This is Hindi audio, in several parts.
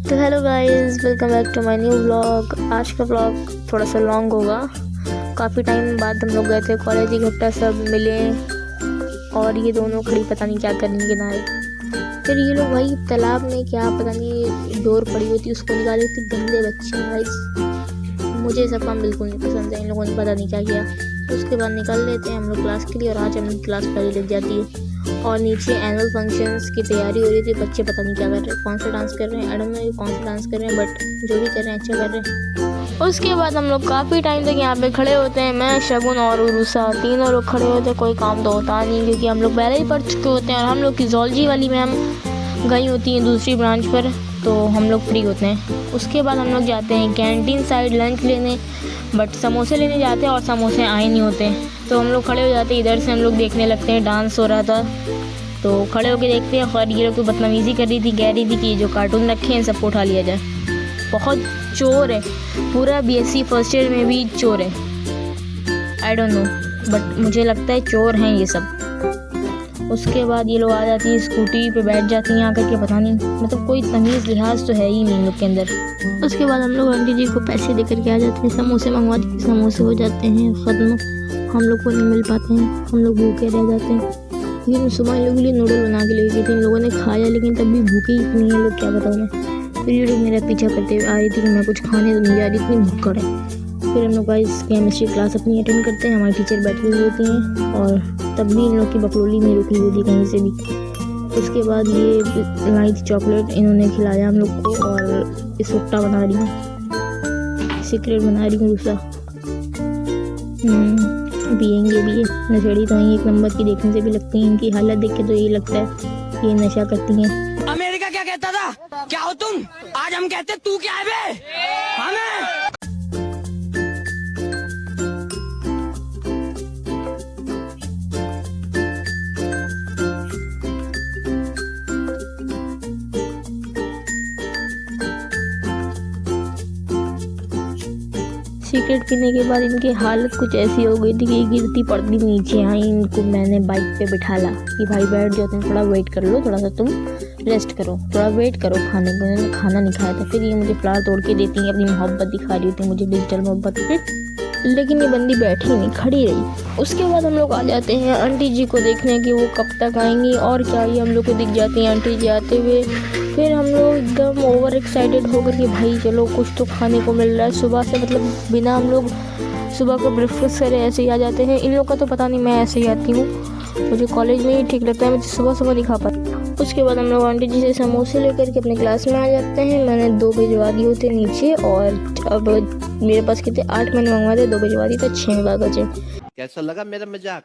तो hello guys, welcome back to my new vlog. आज का व्लॉग थोड़ा सा लॉन्ग होगा। काफ़ी टाइम बाद हम लोग गए थे कॉलेज, इकट्ठा सब मिले और ये दोनों खड़ी पता नहीं क्या करने के किनारे। फिर ये लोग भाई तालाब में क्या पता नहीं डोर पड़ी हुई थी, उसको निकाले थे। गंदे बच्चे हैं भाई, मुझे सब काम बिल्कुल नहीं पसंद है। इन लोगों ने पता नहीं क्या किया। उसके बाद निकल लेते हैं हम लोग क्लास के लिए और आज हम लोग क्लास पहले लग जाती है और नीचे एनुअल फंक्शंस की तैयारी हो रही थी। बच्चे पता नहीं क्या कर रहे हैं, कौन सा डांस कर रहे हैं, आई डोंट नो कौन सा डांस कर रहे हैं, बट जो भी कर रहे हैं अच्छा कर रहे हैं। उसके बाद हम लोग काफ़ी टाइम तक यहाँ पे खड़े होते हैं। मैं, शगुन और उरुसा तीनों लोग खड़े होते हैं। कोई काम तो होता नहीं क्योंकि हम लोग पहले ही पढ़ चुके होते हैं और हम लोग की ज़ूलॉजी वाली मैम गई होती हैं दूसरी ब्रांच पर, तो हम लोग फ्री होते हैं। उसके बाद हम लोग जाते हैं कैंटीन साइड लंच लेने, बट समोसे लेने जाते हैं और समोसे आए नहीं होते, तो हम लोग खड़े हो जाते हैं। इधर से हम लोग देखने लगते हैं, डांस हो रहा था तो खड़े होकर देखते हैं। और ये लोग कोई बदतमीज़ी कर रही थी, कह रही थी कि जो कार्टून रखे हैं सबको उठा लिया जाए। बहुत चोर है, पूरा बीएससी फर्स्ट ईयर में भी चोर है। आई डोंट नो, बट मुझे लगता है चोर हैं ये सब। उसके बाद ये लोग आ जाती हैं, स्कूटी पे बैठ जाती हैं आकर के, पता नहीं मतलब कोई तमीज़ लिहाज तो है ही नहीं लोग के अंदर। उसके बाद हम लोग आंटी जी को पैसे दे करके आ जाते हैं, समोसे मंगवाते हैं, समोसे हो जाते हैं ख़त्म, हम लोग को नहीं मिल पाते हैं, हम लोग भूखे रह जाते हैं। लेकिन सुबह इन लोगों के लिए नूडल बना के ले गई थी, इन लोगों ने खाया लेकिन तब भी भूखे ही इतनी है लोग, क्या बताऊँ मैं। फिर ये लोग मेरा पीछा करते हुए आ रही थी कि मैं कुछ खाने तो नहीं जा रही, इतनी भूख है। फिर हम लोग गाइस केमिस्ट्री क्लास अपनी अटेंड करते हैं, हमारी टीचर बैठी हुई होती हैं और तब भी इन लोग की बकलोली नहीं रुकी हुई थी कहीं से भी। उसके बाद ये लाई थी चॉकलेट, इन्होंने खिलाया हम लोग को और इस सुट्टा बना रही हूँ, सीक्रेट बना रही हूँ दूसरा। पियेंगे भी ये नशेड़ी तो एक नंबर की, देखने से भी लगती हैं, इनकी हालत देख के तो यही लगता है ये नशा करती हैं। अमेरिका क्या कहता था, क्या हो तुम, आज हम कहते तू क्या है बे, हमें। सिगरेट पीने के बाद इनकी हालत कुछ ऐसी हो गई थी कि गिरती पड़ती नीचे आई। इनको मैंने बाइक पे बिठाला कि भाई बैठ जाओ, तुम थोड़ा वेट कर लो, थोड़ा सा तुम रेस्ट करो, थोड़ा वेट करो खाने को। इन्होंने खाना नहीं खाया था। फिर ये मुझे फ्लावर तोड़ के देती हैं, अपनी मोहब्बत दिखा रही होती है मुझे, डिजिटल मोहब्बत पे, लेकिन ये बंदी बैठी नहीं, खड़ी रही। उसके बाद हम लोग आ जाते हैं आंटी जी को देखने कि वो कब तक आएंगी, और क्या ही हम लोग को दिख जाती हैं आंटी जी आते हुए। फिर हम लोग एकदम ओवर एक्साइटेड होकर के भाई चलो कुछ तो खाने को मिल रहा है सुबह से, मतलब बिना हम लोग सुबह का ब्रेकफास्ट करे ऐसे ही आ जाते हैं। इन लोग का तो पता नहीं, मैं ऐसे ही आती हूँ, मुझे कॉलेज में ही ठीक लगता है, मुझे सुबह सुबह नहीं खा पाती। उसके बाद हम लोग आंटी जी से समोसे लेकर के अपने क्लास में आ जाते हैं। मैंने 2 भिजवा दिए होते नीचे, और अब मेरे पास कितने 8 मैंने मंगवा दिए, 2 भिजवा दी तो 6 में बचे। कैसा लगा मेरा मजाक।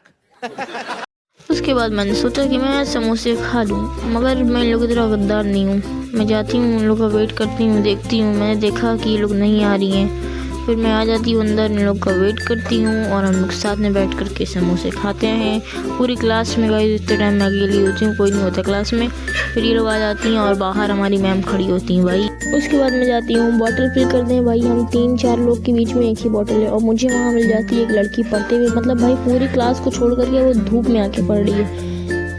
उसके बाद मैंने सोचा कि मैं समोसे खा लूँ, मगर मैं इन लोगों की तरह गद्दार नहीं हूँ। मैं जाती हूँ, उन लोगों का वेट करती हूँ, देखती हूँ, मैंने देखा कि ये लोग नहीं आ रही हैं, फिर मैं आ जाती हूँ अंदर, इन लोग का वेट करती हूँ और हम लोग साथ में बैठ करके समोसे खाते हैं। पूरी क्लास में गाइस इतने टाइम मैं अकेली होती हूँ, कोई नहीं होता क्लास में। फिर ये लोग आ जाती हैं और बाहर हमारी मैम खड़ी होती हैं भाई। उसके बाद मैं जाती हूँ बॉटल फिल कर दें भाई, हम 3-4 लोग के बीच में एक ही बॉटल है और मुझे वहाँ मिल जाती है एक लड़की पढ़ते हुए, मतलब भाई पूरी क्लास को छोड़ करके वो धूप में आके पढ़ रही है।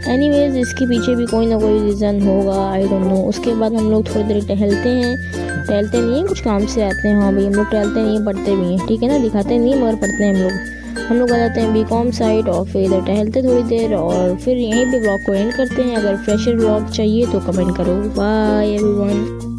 एनीवेज इसके पीछे भी कोई ना कोई रीज़न होगा, आई डोंट नो। उसके बाद हम लोग थोड़ी देर टहलते हैं, टहलते नहीं हैं, कुछ काम से आते हैं। हाँ भाई हम लोग टहलते नहीं हैं, पढ़ते भी हैं, ठीक है ना, दिखाते नहीं मगर पढ़ते हैं हम लोग। हम लोग आ जाते हैं बीकॉम साइड और फिर इधर टहलते थोड़ी देर और फिर यहीं पे ब्लॉग को एंड करते हैं। अगर फ्रेशर ब्लॉग चाहिए तो कमेंट करो। Bye everyone.